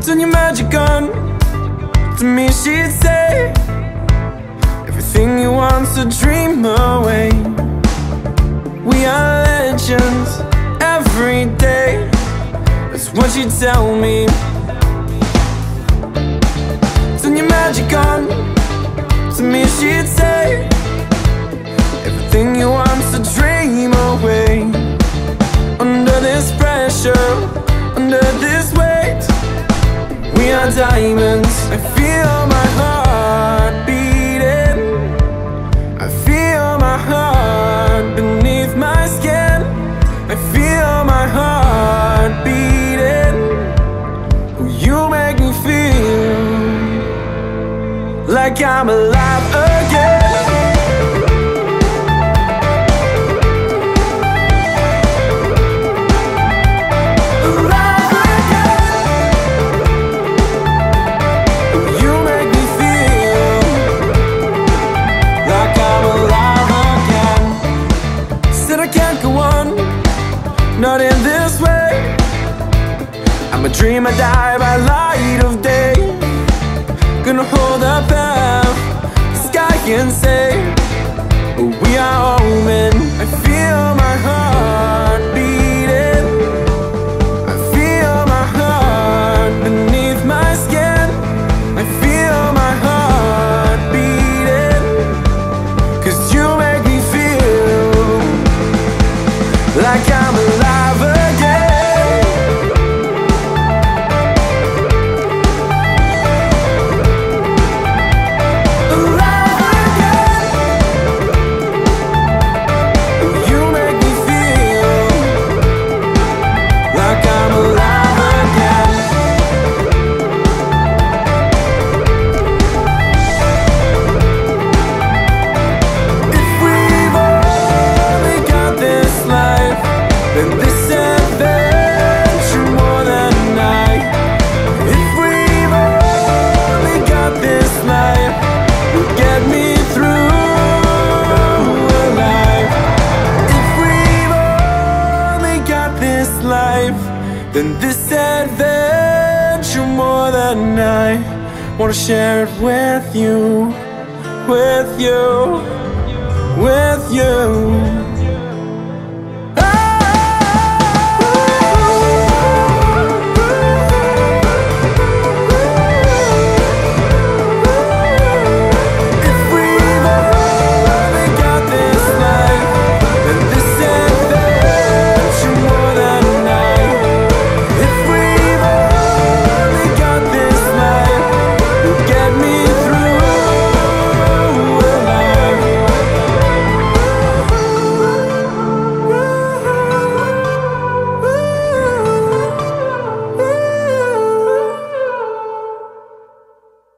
Turn your magic on. To me she'd say, everything you want's a dream away. We are legends every day, that's what she'd tell me. Turn your magic on. To me she'd say, everything you want's a dream away. Under this pressure, under this weight, we are diamonds. I feel my heart beating. I feel my heart beneath my skin. I feel my heart beating. You make me feel like I'm alive again. Not in this way. I'm a dream, I die by light of day. Gonna hold up half the sky and say, we are omen. I feel my heart beating. I feel my heart beneath my skin. I feel my heart beating. 'Cause you make me feel like I'm alive again. Alive again. You make me feel like I'm alive again. If we've only got this life, then this adventure more than a night. If we've only got this life, will get me through alive. If we've only got this life, then this adventure more than a night. Wanna share it with you, with you, with you.